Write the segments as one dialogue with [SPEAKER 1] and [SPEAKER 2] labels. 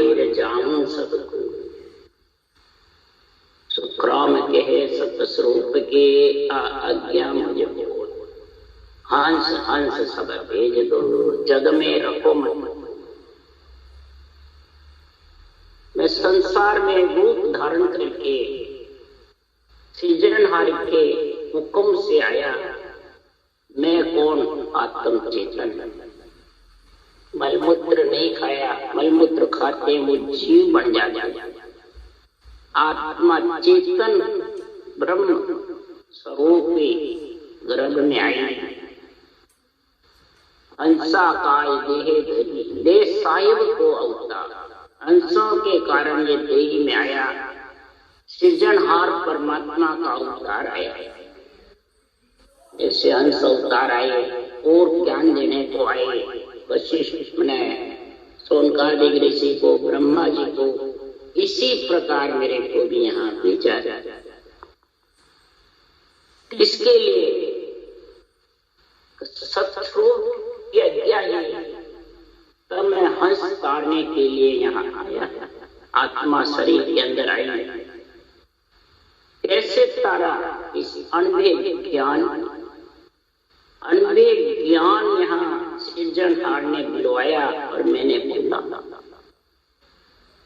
[SPEAKER 1] अंधेर जाऊं सबको। सुखराम कहे सतस्वरूप के आज्ञा मुझे बोल। हंस हंस सब भेज दो, जग में रखो मत। मैं संसार में रूप धारण करके सृजनहार के हुक्म से आया। मैं कौन? आत्म चेतन। मलमूत्र नहीं खाया, मलमूत्र खाते वो जीव बन जाता। आत्मा चेतन ब्रह्म स्वरूप गर्भ में आई। हंसा काय देहे धरी, दे साहिब को अवतार। हंसों के कारण ये देही में आया। सृजनहार परमात्मा का अवतार आया। ऐसे हंस अवतार आए और ज्ञान देने को आए। वशिष्ठ ने सोनकादिक ऋषि को, ब्रह्मा जी को, इसी प्रकार मेरे को भी यहाँ भेजा। इसके लिए सतस्वरूप की आज्ञा है। तब मैं हंस तारने के लिए यहाँ आया। आत्मा शरीर के अंदर आई। कैसे तारा? इस अनभे ज्ञान यहाँ सृजनहार ने बुलवाया और मैंने बोला।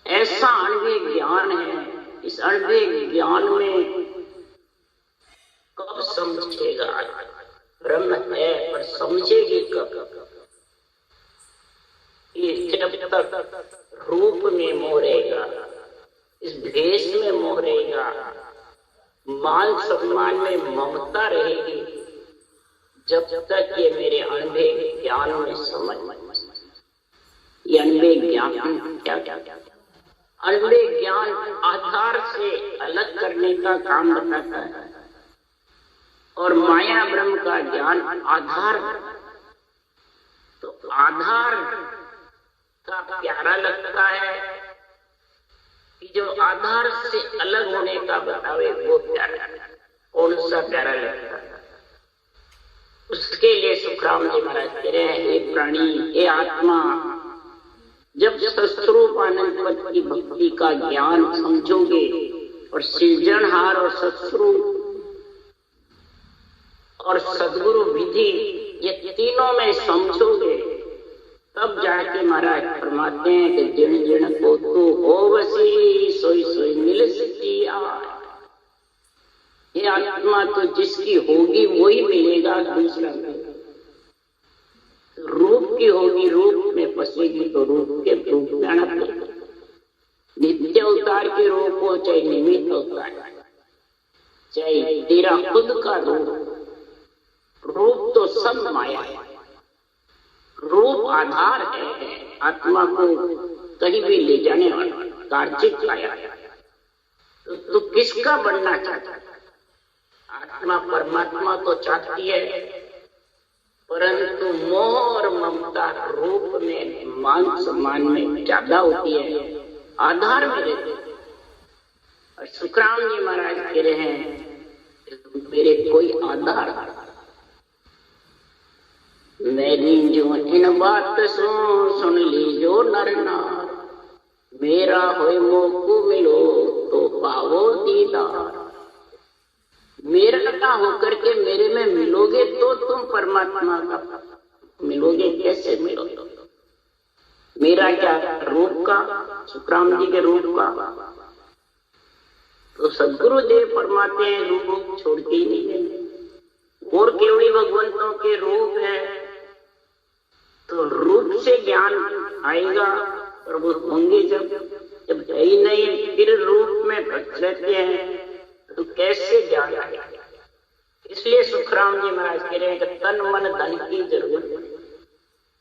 [SPEAKER 1] ऐसा अनभे ज्ञान है। इस अनभे ज्ञान में कब समझेगा? ब्रह्म है पर समझेगी कब? ये जब तक रूप में मोह रहेगा, इस भेष में मोह रहेगा, मान सम्मान में ममता रहेगी, जब तक ये मेरे अनभे ज्ञान में समझ। ये अनभे ज्ञान क्या? अनभे ज्ञान आधार से अलग करने का काम बताता है। और माया ब्रह्म का ज्ञान आधार। तो आधार का प्यारा लगता है कि जो आधार से अलग होने का बतावे वो प्यारा। कौन सा प्यारा लगता है? उसके लिए सुखराम जी महाराज कह रहे हैं, हे प्राणी, हे आत्मा, जब सतस्वरूप आनंद पद की भक्ति का ज्ञान समझोगे और सृजनहार और सतस्वरूप और सद्गुरु विधि ये तीनों में समझोगे, तब जाके महाराज फरमाते हैं कि जिन जिन को तू होवसी सोई सोई मिल सकती। ये आत्मा तो जिसकी होगी वही मिलेगा, दूसरा रूप की होगी, रूप में फंसेगी तो रूप के रूप में आना पड़ेगा। नित्य अवतार के रूप हो चाहे निमित्त अवतार, चाहे तेरा खुद का रूप तो सब माया है। रूप आधार है, आत्मा को कहीं भी ले जाने वाला कार्चिक काया है। तो तू किसका बनना चाहता है? आत्मा परमात्मा तो चाहती है, परंतु मोह और ममता रूप में, मान सम्मान में ज्यादा होती है, आधार में रहती है। और सुखराम जी महाराज कह रहे हैं, मेरे कोई आधार मेरी जो इन बात सुन लीजो नर नार। मेरा होए मोकू मिलो तो पावो दीदार। मेरा ना होकर के मेरे में मिलोगे तो तुम परमात्मा का मिलोगे। कैसे मिलोगे? मेरा क्या रूप का, सुखराम जी के रूप का। तो सदगुरु देव फरमाते हैं रूप छोड़ते ही नहीं है। और केवड़ी भगवंतों के रूप है, तो रूप से ज्ञान आएगा। प्रभु होंगे जब है ही नहीं, फिर रूप में रहते हैं तो कैसे ज्ञान आएगा? इसलिए सुखराम जी महाराज कह रहे हैं कि तन मन धन की जरूरत,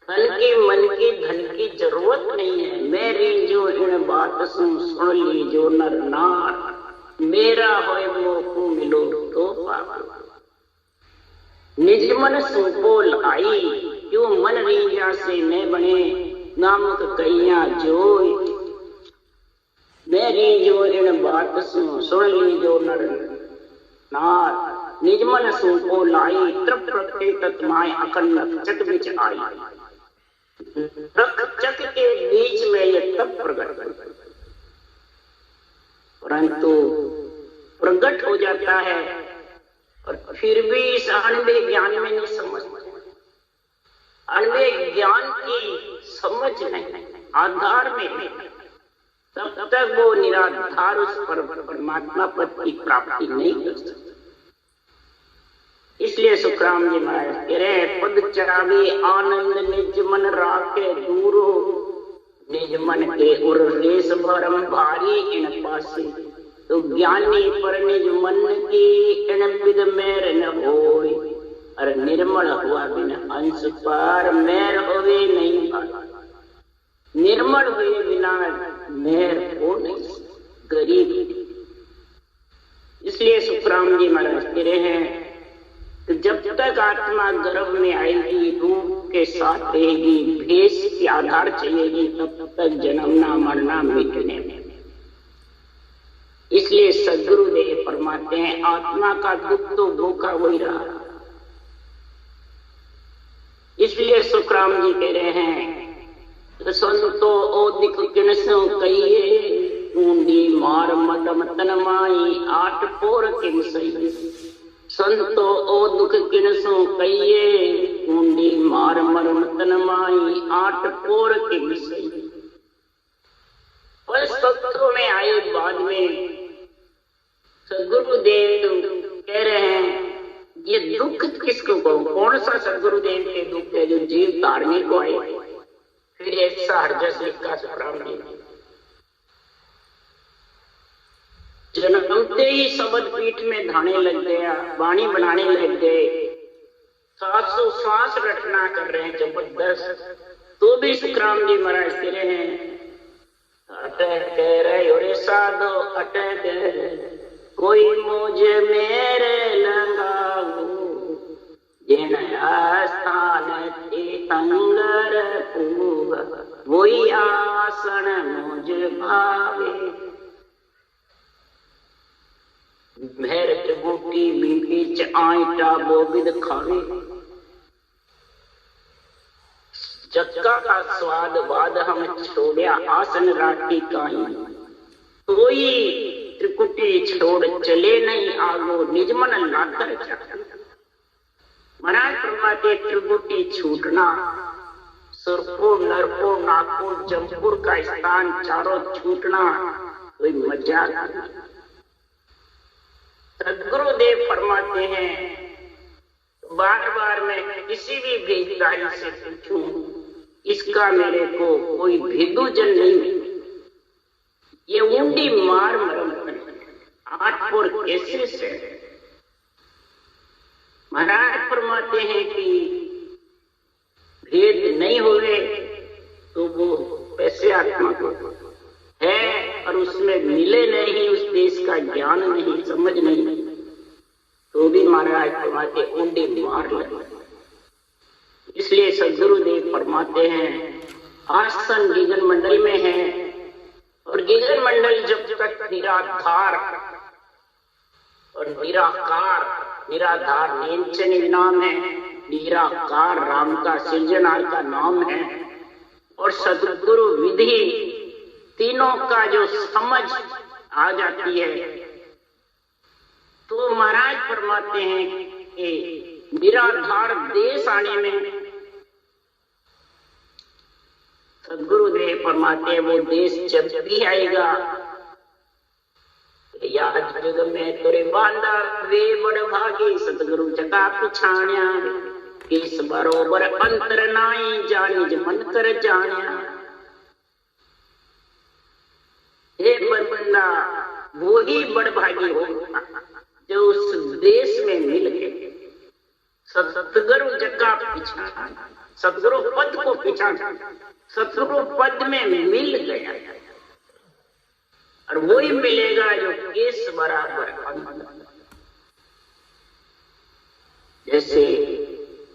[SPEAKER 1] धन की मन की धन की जरूरत नहीं है। मेरी जो इन बात सुन लीजो नर नार। मेरा होए मोकू मिलो तो पावा। निज मन सुपोल आई, क्यों मन रीजा से मैं बने नामक कैया जोय। मेरी जो इन बात सुन लीजो नर नार। निज मन सुपो लाई, तृप प्रत्ये तत्माय अखंड चक बिच आई। चक के बीच में ये तब प्रकट परंतु प्रकट हो जाता है और फिर भी इस अणवे ज्ञान में नहीं समझते। अणवे ज्ञान की समझ नहीं, आधार में नहीं, तब तक वो निराधार उस परमात्मा पद की प्राप्ति नहीं कर सकता। इसलिए सुखराम जी महाराज कह रहे हैं, पद चरावे आनंद निज मन राखे दूरो, निज मन के उर रेस भरम भारी इन पासे, तो ज्ञानी पर निज मन की इन विद मेर न होय, और निर्मल हुआ बिन अंश पार मेर होवे नहीं पार। निर्मल हुए बिना मेर हो नहीं, गरीब। इसलिए सुखराम जी महाराज कह रहे हैं कि जब तक आत्मा गर्भ में आएगी, रूप के साथ रहेगी, भेष के आधार चाहिएगी, तब तक जन्मना मरना मिटने में। इसलिए सदगुरुदेव फरमाते हैं, आत्मा का दुख तो भूखा हो ही रहा। इसलिए सुखराम जी कह रहे हैं, संतो ओदिक किनसो कहिए, ऊंडी मार मदम तनमाई, आठ पोर किम सही। संतो ओ दुख किनसो कहिए, ऊंडी मार मरम तनमाई, आठ पोर किम सही। और सत्रों में आए बाद में सदगुरुदेव कह रहे हैं, ये दुख किसको कहूं, कौन सा सदगुरुदेव के दुख है जो जीव तारने को आए। फिर ऐसा हरजस लिखा सुखराम जी, जन्मते ही शब्द पीठ में धाने लग गया, वाणी बनाने लग गए, 700 श्वास रटना कर रहे हैं जबरदस्त, तो भी सुखराम जी महाराज कह रहे हैं, अटक रहे और साधो अटक कोई मुझे मेरे लगाओ, जिन आस्थान तीर्थंकर पूग, वही आसन मुझ भावे। भैर बूटी बीच आईटा बोबिद खावे, जक्का का स्वाद बाद हम छोड़िया, आसन राटी काई, कोई त्रिकुटी छोड़ चले नहीं आगो, निज मन लाकर जाता। महाराज फरमाते त्रिकुटी छूटना, सुरपुर नरपुर नागपुर जमपुर का स्थान चारों छूटना कोई मजाक नहीं। सदगुरुदेव फरमाते हैं, बार बार मैं किसी भी भेदकारी से पूछूं, इसका मेरे को कोई भेदूजन नहीं। ये ऊंडी मार मरम आठपुर कैसे से। महाराज फरमाते हैं कि भेद नहीं हुए तो वो कैसे आत्मा को है, और उसमें मिले नहीं, उस देश का ज्ञान नहीं, समझ नहीं, तो भी महाराज फरमाते ऊंडी मार लगे। इसलिए सदगुरुदेव फरमाते हैं, आसन गगन मंडल में है, और गगन मंडल जब तक निराधार और निराकार, निराधार नींचनी नाम है, निराकार राम का सृजनहार का नाम है, और सदगुरु विधि तीनों का जो समझ आ जाती है, तो महाराज फरमाते हैं कि निराधार देश आने में सदगुरुदेव फरमाते हैं, वो देश जब भी आएगा, याद जुग में तुरे बांधा वे बड़ भागे, सतगुरु जगा पिछाण्या, किस बरोबर अंतर नाई, जानिज मन कर जाण्या। हे बंदा, वो ही बड़ भागी होगा जो उस देश में मिल गए, सतगुरु जगा पिछाण्या, सतगुरु पद को पिछाण्या, सतगुरु पद में मिल गया, और वही मिलेगा जो केस बराबर अंतर। जैसे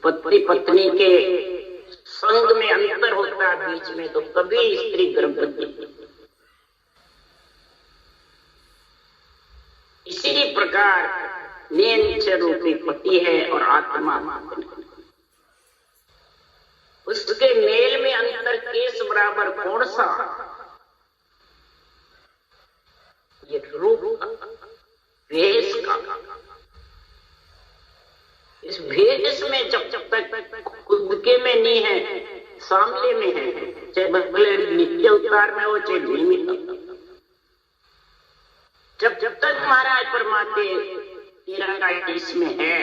[SPEAKER 1] पति पत्नी के संग में अंतर होता है बीच में, तो कभी स्त्री गर्भवती। इसी प्रकार नेंच रूपी पति है और आत्मा, उसके मेल में अंतर केस बराबर कौन सा, ये रूप भेष का। इस भेष में जब जब तक खुद के में नहीं है, सामने में है, चाहे भले नित्य अवतार में हो चाहे निमित्त, जब जब तक महाराज परमात्मा तेरा का इसमें है,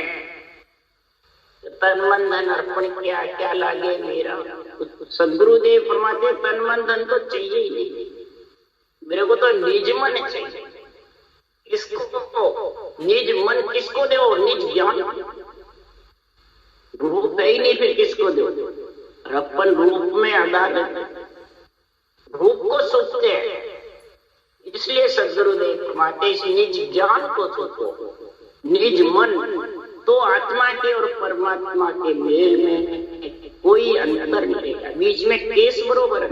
[SPEAKER 1] तन मन धन अर्पण किया क्या लागे मेरा। सदगुरुदेव फरमाते तन मन धन तो चाहिए ही नहीं, मेरे को तो निज मन चाहिए। किसको निज मन किसको दो? निज ज्ञान। रूप है ही नहीं, फिर किसको दो? अपन रूप में आधार रूप को सोचते हैं, इसलिए सदगुरुदेव फरमाते इस निज ज्ञान को सोचो, निज मन। तो आत्मा के और परमात्मा के मेल में कोई अंतर नहीं रहेगा, बीच में केस बरोबर है।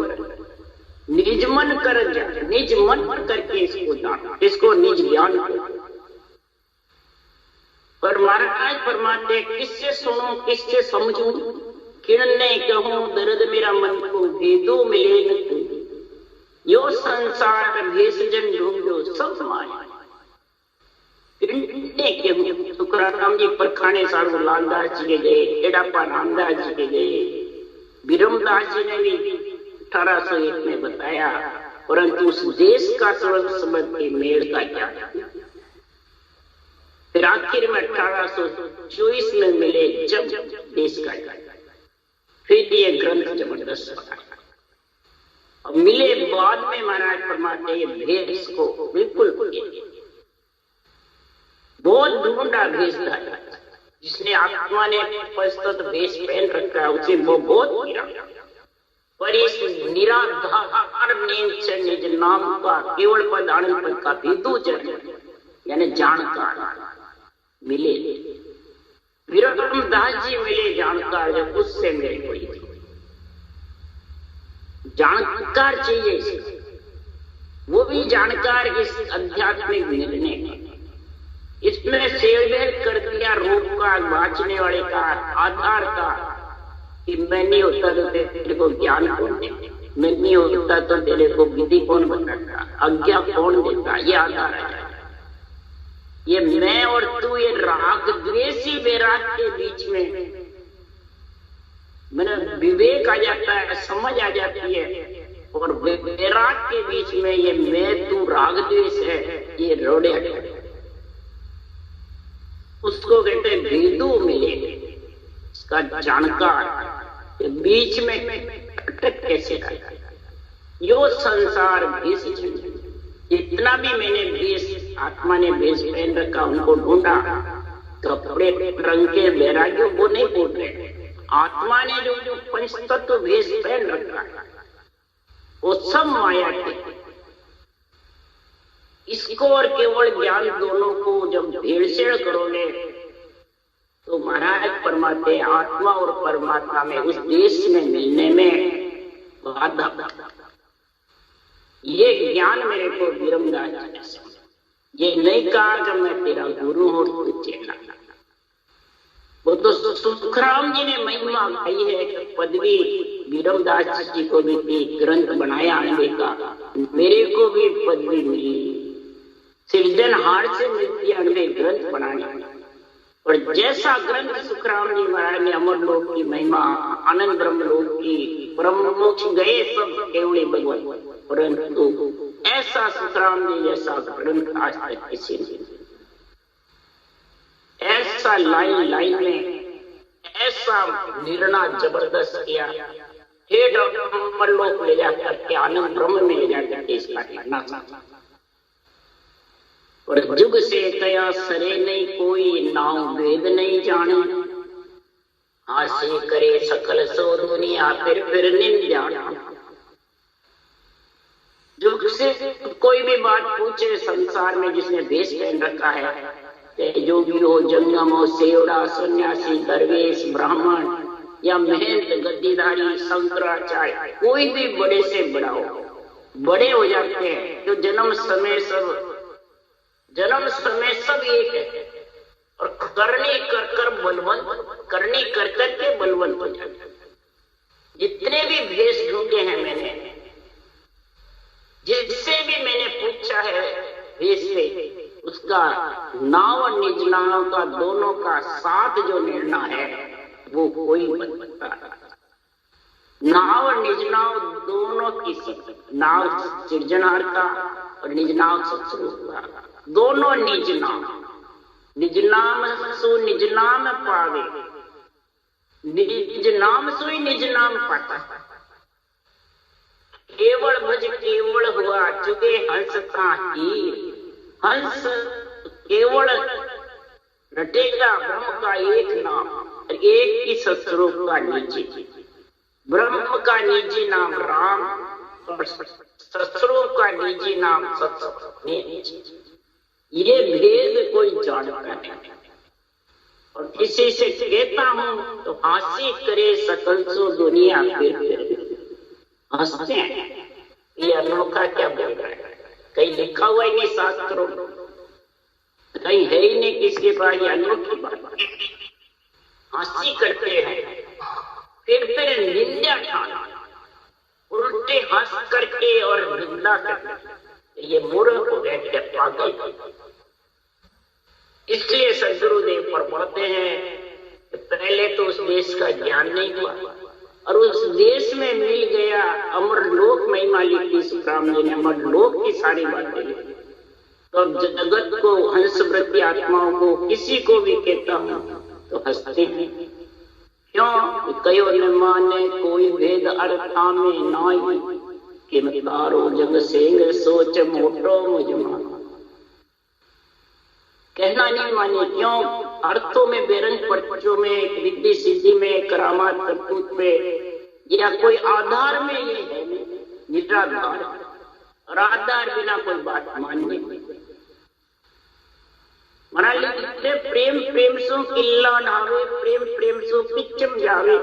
[SPEAKER 1] निज मन कर जा, निज मन करके इसको जान, इसको निज ज्ञान करो। पर महाराज फरमाते किससे सुनूं किससे समझूं, किरणने कहूं दर्द मेरा मन को भेदो मिले न तू। यो संसार भेषजन ढूंढो सब माया। तुकाराम जी परखाने साधु लालदास जी के गए, एडापा रामदास जी के गए, विरमदास जी ने भी 1801 में बताया, परंतु उस देश का सर्वसम्मत के मेल का क्या। फिर आखिर में 1824 में मिले जब देश का, फिर ये ग्रंथ जबरदस्त बना। अब मिले बाद में महाराज परमात्मा ये भेष को बिल्कुल बहुत ढूंढा भेष था, जिसने आत्मा ने परिस्तुत भेष पहन रखा है उसे वो बहुत गिरा। पर इस निराधार निज नाम का केवल पद आनंद पद का विदु जन यानी जानकार मिले। विरमदास जी मिले जानकार, जब उससे मेरी कोई जानकार चाहिए, वो भी जानकार इस आध्यात्मिक निर्णय का। इसमें सेवेट कर दिया रूप का, वाचने वाले का, आधार का, कि मैं नहीं होता तो तेरे को ज्ञान कौन देता, मैं नहीं होता तो तेरे को विधि कौन बताता, आज्ञा कौन देता, ये आधार है। ये मैं और तू, ये राग द्वेषी वैराग के बीच में मैंने विवेक आ जाता है, समझ आ जाती है, और वैराग के बीच में ये मैं तू राग द्वेष है, ये रोड़े हटे। उसको कहते हैं भेदू मिले, इसका जानकार बीच में अटक कैसे रहा। यो संसार भेष, जितना भी मैंने भेष आत्मा ने भेष पहन रखा उनको ढूंढा, कपड़े रंग के वैराग्य वो नहीं बोल रहे, आत्मा ने जो पंच तत्व भेष पहन रखा वो सब माया के। इसको और केवल ज्ञान दोनों को जब भेड़सेड़ करोगे तो महाराज परमात्मा आत्मा और परमात्मा में उस देश में मिलने में बाधा। ये ज्ञान मेरे को विरमदास जी ये नहीं कहा कि मैं तेरा गुरु हूं तू चेला। वो तो सुखराम जी ने महिमा गाई है कि पदवी विरमदास जी को भी ग्रंथ बनाया आने का, मेरे को भी पदवी मिली, सृजनहार से मिलती है हमें ग्रंथ बनाने। और जैसा ग्रंथ सुखराम जी महाराज ने अमर लोक की महिमा, आनंद ब्रह्म लोक की, ब्रह्म मोक्ष गए सब केवल भगवान, परंतु ऐसा सुखराम जी जैसा ग्रंथ आज तक किसी ने, ऐसा लाइन लाइन में ऐसा निर्णय जबरदस्त किया। हे डॉक्टर लोक ले जाकर के आनंद ब्रह्म में ले जाकर के इसका करना। और जुग से कया सरे नहीं कोई, नाम वेद नहीं जाने, हासे करे सकल सो दुनिया फिर निंदा। जुग से कोई भी बात पूछे संसार में जिसने भेष पहन रखा है, योगी हो, जंगम हो, सेवड़ा, सन्यासी, दरवेश, ब्राह्मण या महंत, गद्दीधारी, शंकराचार्य, कोई भी बड़े से बड़ा हो, बड़े हो जाते हैं। जो जन्म समय सब एक है, और करने कर कर बलवंत, करने कर कर के बलवंत हो जाते हैं। जितने भी भेष ढूंढे हैं मैंने, जिससे भी मैंने पूछा है भेष से, उसका नाव और निज नाव का दोनों का साथ जो निर्णय है वो कोई बन सकता है। नाव और निज नाव दोनों की, नाव सृजनहार का और निज नाव सत्स्वरूप का, दोनों निज नाम, निज नाम सु निज नाम पावे, निज नाम सोई निज नाम पाता। केवल भज केवल हुआ चुके हंस का ही, हंस केवल रटेगा ब्रह्म का एक नाम, एक ही सत्स्वरूप का निजी, ब्रह्म का निजी नाम राम और सत्स्वरूप का निजी नाम सत्स्वरूप। ये भेद कोई जानता नहीं और किसी से कहता हूं तो हंसी करे सकल सो दुनिया फिर हंसते हैं। ये अनोखा क्या बोल रहा है? कहीं लिखा हुआ ही नहीं शास्त्रों, कहीं है ही नहीं किसके पास ये अनोखी बात। हंसी करते हैं फिर निंदा ठाना, उल्टे हंस करके और निंदा करके, ये मूर्ख हो गए, पागल। इसलिए सदगुरुदेव फरमाते हैं कि पहले तो उस देश का ज्ञान नहीं हुआ और उस देश में मिल गया अमरलोक महिमा लिखी सुखराम जी ने, अमरलोक की सारी बातें लिखी। तो अब जगत को, हंस वृत्ति आत्माओं को, किसी को भी कहता हूं तो हंसते हैं। क्यों? कयो न माने कोई भेद अर्था में नाई, कि तारो जग सेंग सोच मोटो मुझमान। कहना नहीं माने, क्यों? अर्थों में, बेरंग पर्चों में, रिद्धि सिद्धि में, करामात करतूत पे, या कोई आधार में ये है निराधार, और आधार बिना कोई बात मानने नहीं। प्रेम प्रेम सु किल्ला नावे, प्रेम प्रेम सु पिच्चम जावे,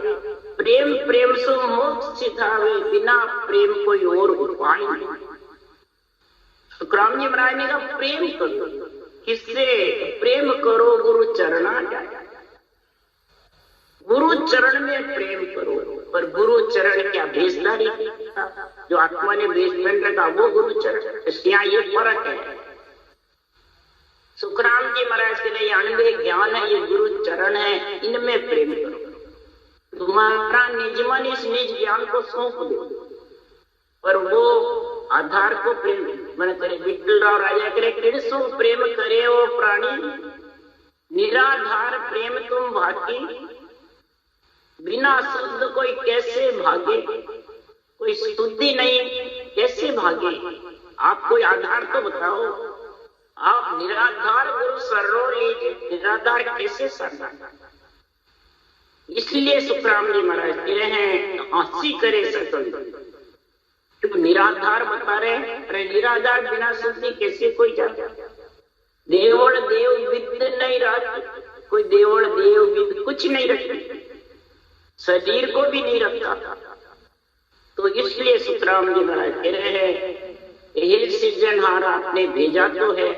[SPEAKER 1] प्रेम प्रेम सु मोक्ष सिधावे, बिना प्रेम कोई और उपाय नहीं। सुखराम जी महाराज ने कहा प्रेम करो, किससे? प्रेम करो गुरु चरणा जाए, गुरु चरण में प्रेम करो। पर गुरु चरण क्या भेषधारी जो आत्मा ने भेष पहन रखा वो गुरु चरण, यहाँ ये फर्क है। सुखराम जी महाराज के लिए अनवे ज्ञान है, ये गुरु चरण है, इनमें प्रेम करो। तुम्हारा निज मन इस निज ज्ञान को सौंप दो, पर वो आधार को प्रेम मन करे। विठल राव राजा करे, किसु प्रेम करे वो प्राणी, निराधार प्रेम तुम भाती, बिना शुद्ध कोई कैसे भागे, कोई शुद्धि नहीं कैसे भागे। आप कोई आधार तो बताओ, आप निराधार गुरु सर्रो लीजिए, निराधार कैसे सरना। इसलिए सुखराम जी महाराज कह रहे हैं हंसी करे सकल, तो निराधार बता रहे हैं। अरे निराधार बिना शुद्धि कैसे कोई जाता? देवल देव विद नहीं रहती, कोई देवल देव विद कुछ नहीं रखती, शरीर को भी नहीं रखता। तो इसलिए सुखराम जी महाराज कह रहे हैं हे सृजनहार, आपने भेजा तो है,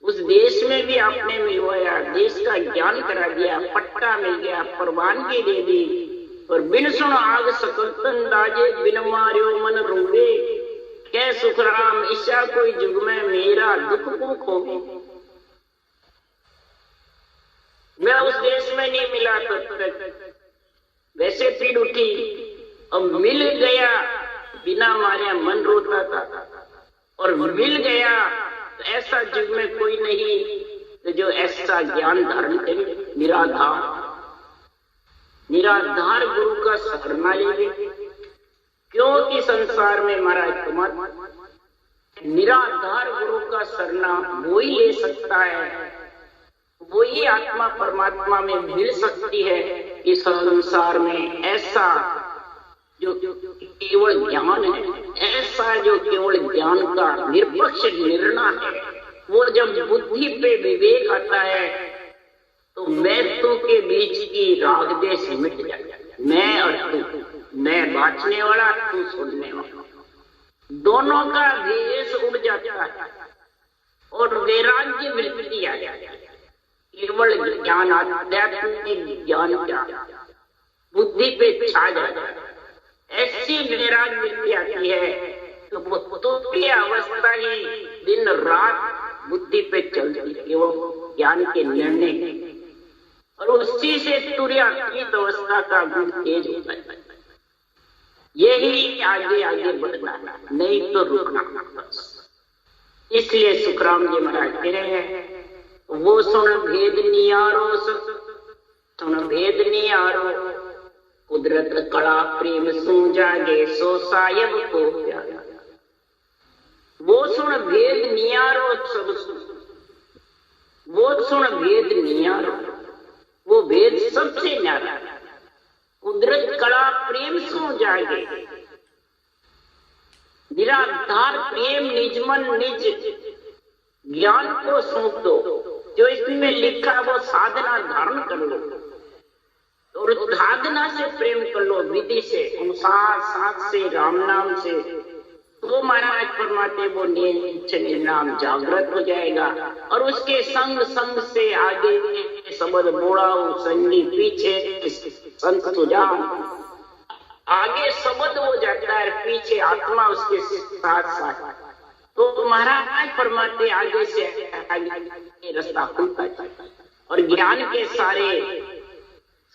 [SPEAKER 1] उस देश में भी आपने मिलवाया, देश का ज्ञान करा दिया, पट्टा मिल गया, परवानगी दे दी, और बिन सुन आग सकलतन दाजे, बिन मार्यो मन रोवे, कै सुखराम ईशा कोई जुग में मेरा दुख को खोगे। मैं उस देश में नहीं मिला तक वैसे पीड़ उठी, अब मिल गया बिना मारे मन रोता था, और मिल गया तो ऐसा युग में कोई नहीं तो जो ऐसा ज्ञान धारण करे। निराधार, निराधार गुरु का शरणा लेंगे, क्योंकि संसार में महाराज कुमार निराधार गुरु का शरणा वो ही ले सकता है, वो ही आत्मा परमात्मा में मिल सकती है। इस संसार में ऐसा जो केवल ज्ञान है, ऐसा जो केवल ज्ञान का निरपेक्ष निर्णय है, वो जब बुद्धि पे विवेक आता है तो मैं तू के बीच की राग देश मिट जाता है। मैं और तू, मैं बांचने वाला, तू सुनने वाला, दोनों का भेष उड़ जाता है और वैराग्य वृत्ति आ जाती है। केवल ज्ञान, आध्यात्मिक ज्ञान क्या बुद्धि पे छा जाता है, ऐसी वैराग्य वृत्ति आती है तो वो तो की अवस्था ही दिन रात बुद्धि पे ज्ञान के निर्णय, और उसी से तुर्यातीत अवस्था का गुण तेज होता है। यही आगे आगे बढ़ना, नहीं तो रुकना। इसलिए सुखराम जी महाराज कह रहे हैं, वो सुन भेद नियारो, सुन भेद नियारो, कुदरत कला प्रेम सू जागे, सो सायब को प्यारा। वो सुन भेद नियारो, सब सुन, वो सुन भेद नियारो, वो भेद सबसे न्यारा। कुदरत कला प्रेम सो जागे, निराधार प्रेम निजमन निज ज्ञान को सौंप दो। जो इसमें लिखा वो साधना धारण कर लो, और साधना से प्रेम कर लो, विधि से, साथ से, राम नाम से, तो महाराज फरमाते वो नाम जागृत हो जाएगा। और उसके संग संग से आगे सबद बोड़ाओ संगी, पीछे संत सुजान, आगे सबद हो जाता है, पीछे आत्मा उसके साथ साथ। तो महाराज फरमाते आगे से आगे रास्ता खुलता है, और ज्ञान के सारे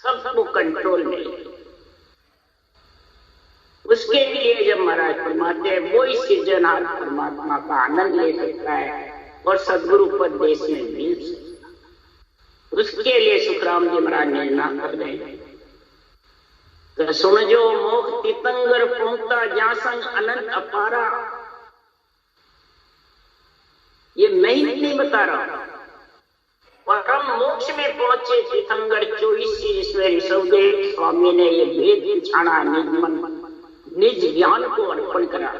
[SPEAKER 1] सबको कंट्रोल में। उसके लिए जब महाराज फरमाते हैं वो इस सृजनहार परमात्मा का आनंद ले सकता है और सदगुरु पद देश में मिल सकता है। उसके लिए सुखराम जी महाराज ने ना कर रहे हैं, तो सुन जो मोख तीतंगर पहुंचता जासंग अनंत अपारा। ये मैं ही नहीं बता रहा, परम मोक्ष में पहुंचे तीर्थंकर 24 ईश्वर ऋषभदेव स्वामी ने ये भेद छाना, निज ज्ञान को अर्पण करा।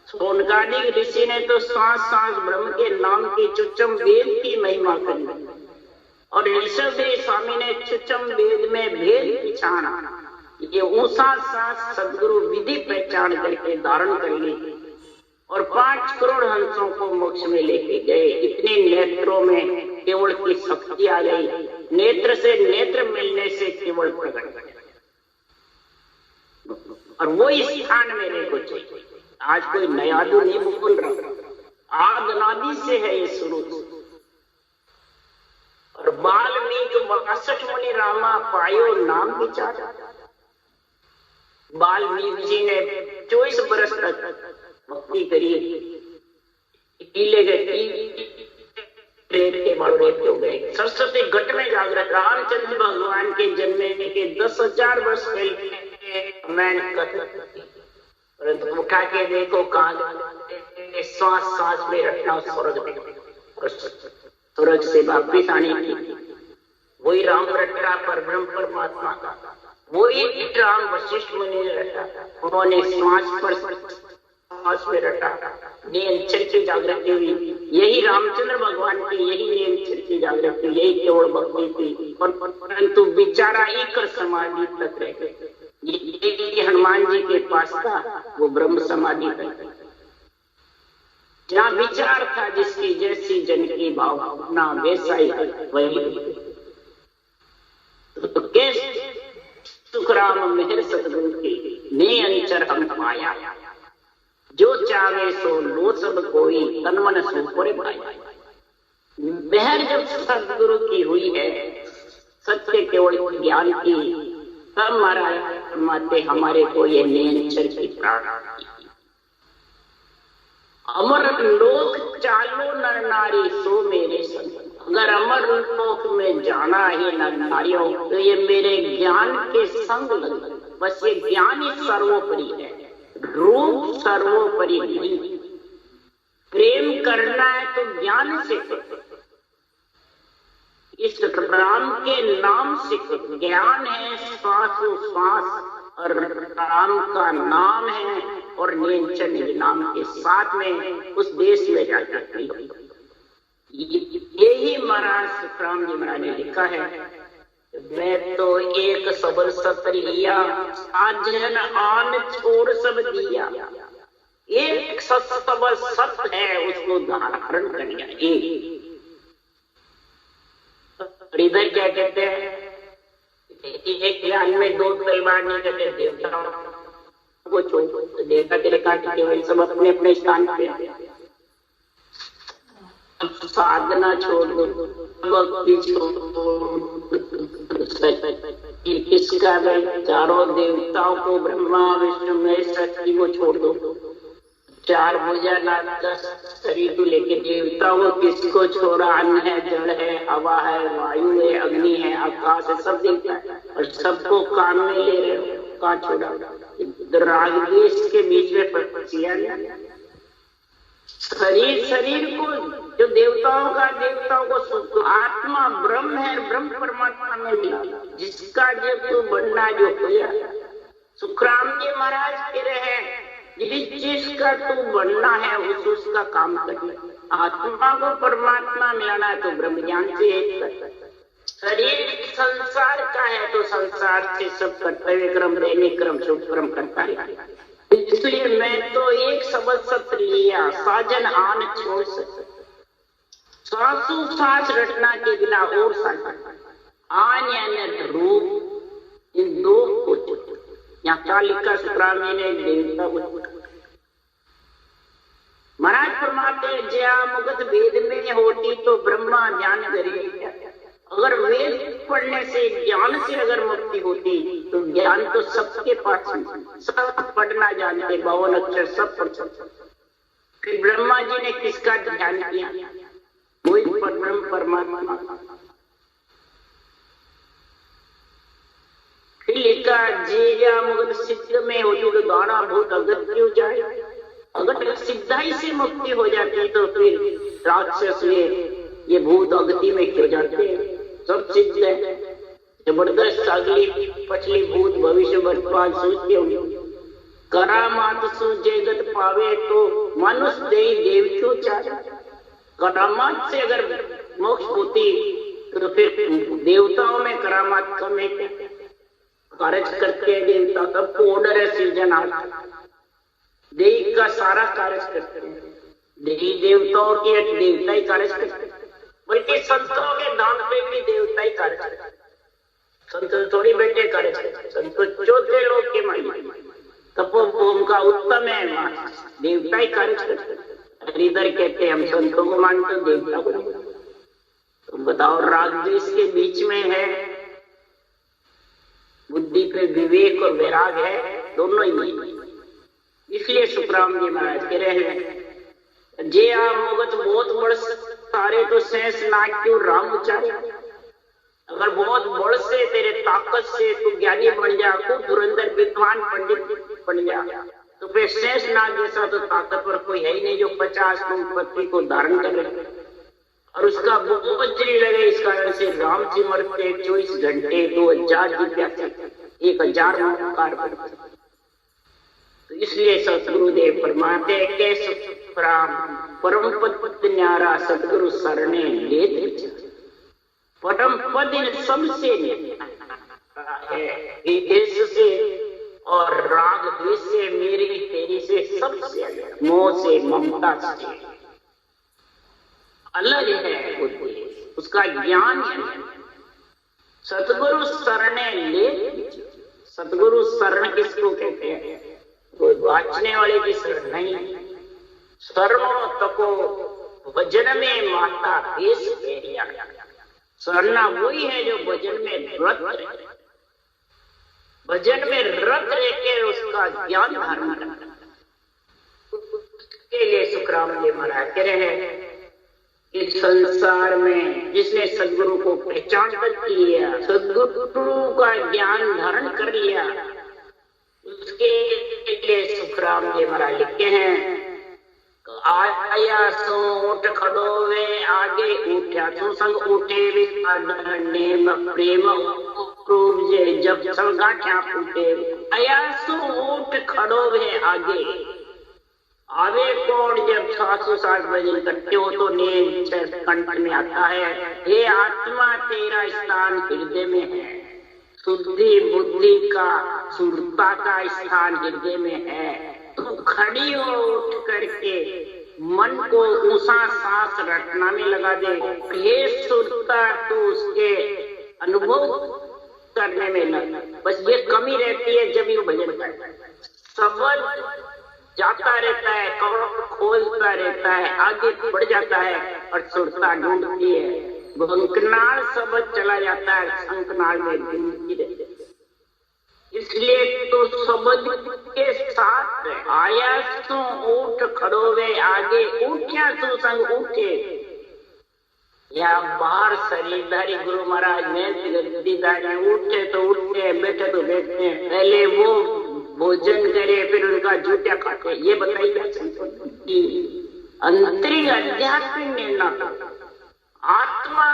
[SPEAKER 1] सोनकादिक ऋषि ने तो सांस सांस ब्रह्म के नाम की चुच्चम वेद की महिमा करी, और ऋषभदेव स्वामी ने चुच्चम वेद में भेद छाना। ये ऊंचा सांस सदगुरु विधि पहचान करके धारण कर ली, और 5 करोड़ हंसों को मोक्ष में लेके गए। इतने नेत्रों में केवल की शक्ति आ गई, नेत्र से नेत्र मिलने से केवल प्रकट। और वो स्थान मेरे को चाहिए। आज कोई नया तो नहीं बोल रहा, आद अनादि से है ये शुरू। और वाल्मीकि 62 मुनि रामा पायो नाम विचार। वाल्मीकि जी ने 24 बरस तक भक्ति करी, टीले गए, के बड़े हो गए। सरस्वती घट में जागृत रामचंद्र भगवान के जन्मे के 10,000 वर्ष पहले मैंने परंतु उठा के देखो कहाँ, श्वास सांस में रखना स्वर्ग में, स्वर्ग से वापिस आने की वही राम रटा पर ब्रह्म परमात्मा का, वही राम वशिष्ठ मुनि ने रटा। उन्होंने श्वास पर सांस में रटा, नियंत्रण की जागृति हुई। यही रामचंद्र भगवान की यही नियंत्रण की जागृति, यही केवल भक्ति थी। परंतु विचारा एक समाधि तक रह गए। ये हनुमान जी के पास था, वो ब्रह्म समाधि तक। जहाँ विचार था, जिसकी जैसी जन की भावना वैसा ही वही। तो कैसे सुखराम मेहर सतगुरु की ने अंचर हम पाया, जो चाहे सो लो सब कोई तन मन सुपर भाई। मेहर जब सतगुरु की हुई है, सत्य केवल ज्ञान की, तब महाराज माते हमारे को ये नियंत्रण की प्राप्ति। अमर लोक चालो नर नारी सो मेरे संग। अगर अमर लोक में जाना है नर नारियों, तो ये मेरे ज्ञान के संग लग। बस ये ज्ञान ही सर्वोपरि है, रूप सर्वोपरि नहीं। प्रेम करना है तो ज्ञान से करो, इस राम के नाम से करो। ज्ञान है श्वासो श्वास, और राम का नाम है, और नियंत्रण नाम के साथ में उस देश में जाकर यही महाराज सुखराम जी महाराज ने लिखा है। मैं तो एक सबल सत लिया, साजन आन छोड़ सब दिया। एक सबल सत है, उसको धारण कर लिया। इधर क्या कहते हैं, एक ज्ञान में 2 तलवार नहीं कहते, देवता को छोड़ देवता के काट के सब अपने अपने स्थान पे। साधना छोड़ दो, भक्ति छोड़ दो, किसका भाई चारों देवताओं को, ब्रह्मा विष्णु महेश शक्ति को छोड़ दो, चार भुजा नाथ शरीर को लेके देवताओं को किसको छोड़ा? अन्न है, जल है, हवा है, वायु है, अग्नि है, आकाश है, सब देवता है और सबको काम में ले रहे हो, कहाँ छोड़ा? राग द्वेष के बीच में पक्षियां शरीर को जो देवताओं का, देवताओं को आत्मा ब्रह्म है, ब्रह्म परमात्मा में मिला, जिसका जब तू बनना जो होया। सुखराम जी महाराज कह रहे हैं जिस चीज का तू बनना है उसका काम कर। आत्मा को परमात्मा में आना है तो ब्रह्म ज्ञान से एक कर। शरीर संसार का है तो संसार से सब कर्तव्य क्रम, दैनिक क्रम, शुभ क्रम करता है। इसलिए मैं तो एक शब्द सत्र लिया, साजन आन छोड़ सकता, सासु सास रटना के बिना और साजन आन यानी रूप, इन दो को यहाँ क्या लिखा सुखराम जी ने देवता को। महाराज फरमाते हैं जया मुगत वेद में होती तो ब्रह्मा ज्ञान करे। अगर वेद पढ़ने से, ज्ञान से अगर मुक्ति होती तो ज्ञान तो सबके पास, सब पढ़ना जानते, 52 अक्षर सब पढ़ सकते। फिर ब्रह्मा जी ने किसका ध्यान किया? वही ब्रह्म परमात्मा। फिर लिखा जया मुगत सिद्ध में होती तो दाना बहुत अगत क्यों जाए। अगर सिद्धाई से मुक्ति हो जाती तो फिर राक्षस ये भूत अगति में क्यों जाते हैं? सब सिद्ध है, जबरदस्त अगली पछली भूत भविष्य वर्तमान सोचते होंगे। करामात सु जगत पावे तो मनुष्य दे देव क्यों चाहे। करामात से अगर मोक्ष होती तो फिर देवताओं में करामात कम है, कार्य करते हैं देवता, सबको ऑर्डर है सृजना, देव का सारा कार्य करते हैं। देवी देवताओं के देवता ही कार्य करते हैं, बल्कि संतों के दान पे भी देवता ही कार्य करते हैं। संत थोड़ी बैठे कार्य करते हैं, संत चौथे लोग के महिमा तपोभूम का उत्तम है, देवता ही कार्य करते हैं। हरिधर कहते हैं हम संतों को मानते, देवता को नहीं। तो बताओ राग द्वेष के बीच में है, बुद्धि पे विवेक और वैराग है, दोनों ही नहीं। इसलिए सुखराम जी महाराज कह रहे हैं जे आ मुगत बहुत बड़ सारे तो शेष ना क्यों राम उचारे। अगर बहुत बड़ से तेरे ताकत से तू ज्ञानी बन जा, खूब धुरंधर विद्वान पंडित बन जा, तो फिर शेष नाग जैसा तो ताकतवर कोई है ही नहीं जो 50 पत्नी को धारण कर ले और उसका बोझ नहीं लगे। इस कारण से राम जी मरते 24 घंटे 2000 की प्यासे 1000 कार करते। तो इसलिए सतगुरुदेव फरमाते कैसे परम पद न्यारा सतगुरु सरने ले परम पद सबसे है, देश से और राग द्वेष से, मेरी तेरी से, सबसे मोह से, ममता से अलग है, उसका ज्ञान है। सतगुरु शरणे ले, सतगुरु शरण किसको कहते हैं? कोई वाचने वाले की शरण नहीं। सर्वो तको भजन में माता देश एरिया, शरणा वही है जो भजन में रत रहे, भजन में रत रहकर उसका ज्ञान धारण करता। उसके लिए सुखराम जी महाराज कह रहे हैं इस संसार में जिसने सदगुरु को पहचान कर लिया, सदगुरु का ज्ञान धारण कर लिया, उसके लिए सुखराम जी महाराज लिखते हैं आया सो उठ खड़ो वे आगे उठा तू संग उठे वे प्रेम रूप जे जब संगाठा फूटे। आया सो उठ खड़ो वे आगे आवे कौन जब 707 बजे इकट्ठे हो तो नींद कंठ में आता है। हे आत्मा तेरा स्थान हृदय में है, शुद्धि बुद्धि का शुद्धता का स्थान हृदय में है। तू खड़ी हो उठ करके मन को ऊंचा सांस रटना में लगा दे। हे शुद्धता तू उसके अनुभव करने में लग। बस ये कमी रहती है जब ये भजन करता है। शब्द जाता रहता है, कवड़ खोलता रहता है, आगे बढ़ जाता है और सुरता ढूंढती है। बंकनाल शब्द चला जाता है, शंखनाल में गिनती रहती है। इसलिए तो शब्द के साथ आया सो उठ खड़ोवे आगे, उठ्या सो संग उठे। या बाहर शरीरधारी गुरु महाराज में गद्दीधारी उठे तो उठते, बैठे तो बैठते हैं। पहले वो भोजन करे, फिर उनका जूतिया काटे। ये बताइए अंतरिक आध्यात्मिक निर्णय आत्मा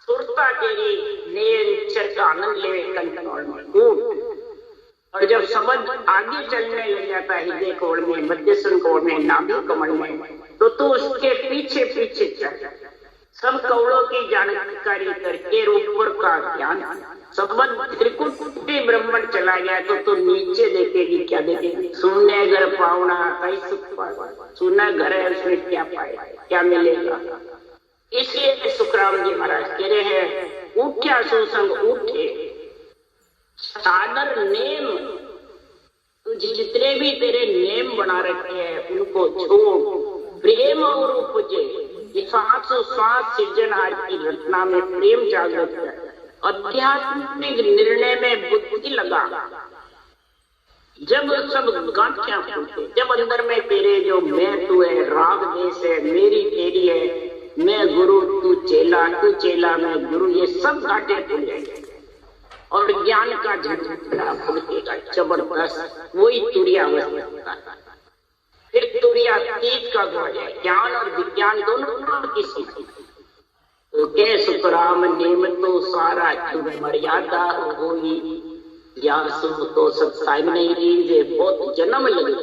[SPEAKER 1] सुरता तेरी नेचर का आनंद ले कंट्रोल में। और जब शब्द आगे चलने लग जाता है हृदय कोड़ में, मध्यस्थल कोड़ में, नाभि कमल में, तो उसके पीछे पीछे चल सब कौड़ों की जानकारी करके ऊपर का ज्ञान संबंध त्रिकुटी ब्रह्मण चला गया तो नीचे देखेगी। क्या देखेगी? सुनने घर पावना कई सुख पाए, सुना घर है उसमें क्या पाए, क्या मिलेगा। इसलिए सुखराम जी महाराज कह रहे हैं उठ्या सुसंग उठे सादर नेम, तुझे जितने भी तेरे नेम बना रखे हैं उनको छोड़, प्रेम और उपजे। श्वास सृजनहार की रचना में प्रेम जागृत है, आध्यात्मिक निर्णय में बुद्धि लगा। जब सब गांठियां फूटे, जब अंदर में तेरे जो मैं तू है, राग देश है, मेरी तेरी है, मैं गुरु तू चेला मैं गुरु, ये सब घाटे खुल जाएंगे और ज्ञान का झंडा फूटेगा जबरदस्त। वही तुरिया अवस्था, फिर तुरिया तीत का हो जाए। ज्ञान और विज्ञान दोनों की समझ तो के सुखराम नेम तो सारा मर्यादा होगी, या सुख तो सब साइब नहीं रीजे बहुत जन्म लगे।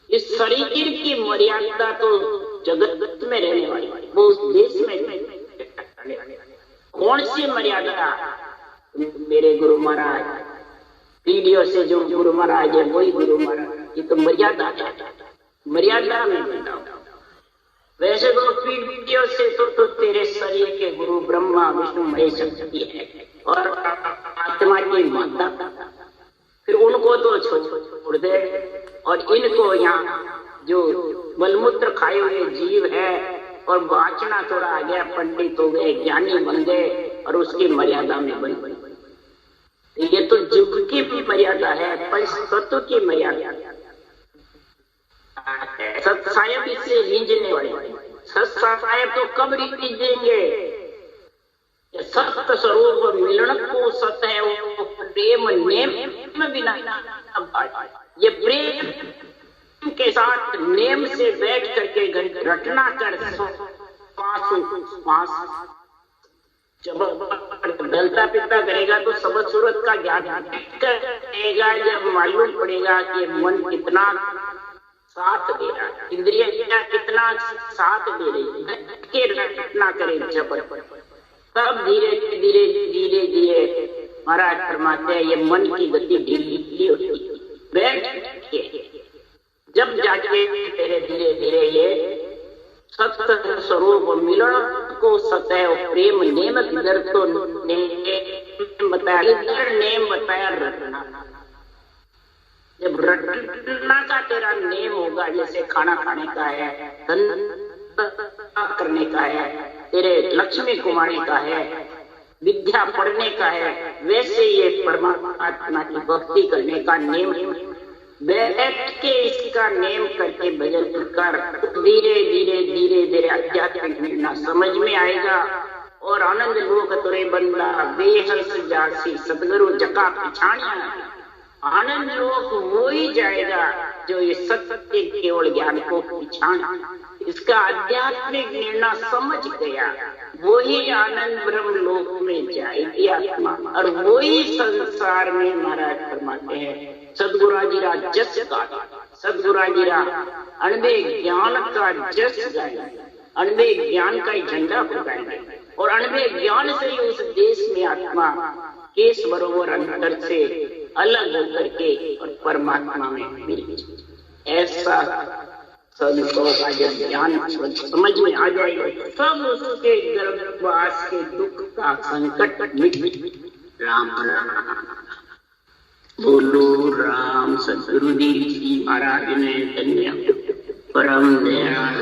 [SPEAKER 1] इस शरीर की मर्यादा तो जगत में रहने वाली, वो उस देश में कौन सी मर्यादा? मेरे गुरु महाराज पीढ़ियों से जो गुरु महाराज है वही गुरु महाराज। ये तो मर्यादा है, मर्यादा में बताओ। वैसे तो पीढ़ियों से तो तेरे शरीर के गुरु ब्रह्मा विष्णु महेश शक्ति है और आत्मा की माता, फिर उनको तो छोड़ दे और इनको यहाँ जो मलमूत्र खाए हुए जीव है और वाचना थोड़ा आ गया, पंडित हो गए, ज्ञानी बन गए और उसकी मर्यादा में बन गए। ये तो युग की भी मर्यादा है, पंचतत्व की मर्यादा। सत्सायब इससे रीझने वाले, सत्सायब तो कब रीझेंगे? सत्य स्वरूप मिलन को सत्य है वो प्रेम नेम बिना। ये प्रेम के साथ नेम से बैठ करके रटना कर जब डलता पिता करेगा तो सब सूरत का ज्ञान करेगा। जब मालूम पड़ेगा कि मन कितना साथ दे रहा है, इंद्रिया कितना साथ दे रही है, कितना करे जबर, तब धीरे धीरे धीरे धीरे महाराज फरमाते हैं ये मन की गति ढीली होती है। बैठ के जब जाके धीरे धीरे धीरे ये सत्य स्वरूप मिलन को सतह प्रेम नेम इधर तो नेम बताया, इधर नेम बताया रटना। जब रटना का तेरा नेम होगा, जैसे खाना खाने का है, धंधा करने का है, तेरे लक्ष्मी कुमारी का है, विद्या पढ़ने का है, वैसे ये परमात्मा की भक्ति करने का नेम बैठ के इसका नेम करके भजन कर धीरे धीरे धीरे धीरे आध्यात्मिक निर्णय समझ में आएगा और आनंद लोक तुरे बंदा बेहस जासी सदगुरु जका पिछाणिया। आनंद लोक वो ही जाएगा जो ये सत्य केवल ज्ञान को पिछाण इसका आध्यात्मिक निर्णय समझ गया, वही आनंद ब्रह्म लोक में जाएगी आत्मा। और वही संसार में महाराज फरमाते हैं सदगुराजीरा जस गाए, सदगुराजीरा अनबे ज्ञान का जस गाए, अनबे ज्ञान का ही झंडा फहराएंगे और अनबे ज्ञान से ही उस देश में आत्मा केस बरोबर अंतर से अलग होकर के और परमात्मा में मिल। ऐसा संतों का जब ज्ञान समझ में आ जाएगा, सब उसके गर्भवास के दुख का संकट मिट राम। बोलो राम सतगुरुदेव जी महाराज ने धन्य, परम दयाल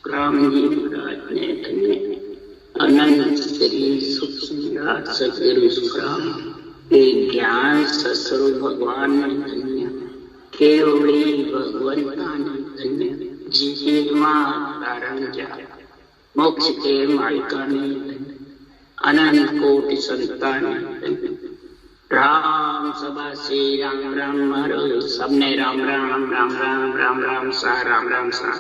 [SPEAKER 1] राम जी महाराज ने धन्य, अनंत श्री सुखदास सतगुरु सुखराम के ज्ञान ससुर भगवान ने धन्य, केवली भगवंता ने धन्य, जीवा कारण जा मोक्ष के मालिका ने धन्य, अनंत कोटि संतान ने धन्य। राम सभा से राम राम हरो, सबने राम राम राम राम राम राम सा राम राम सा।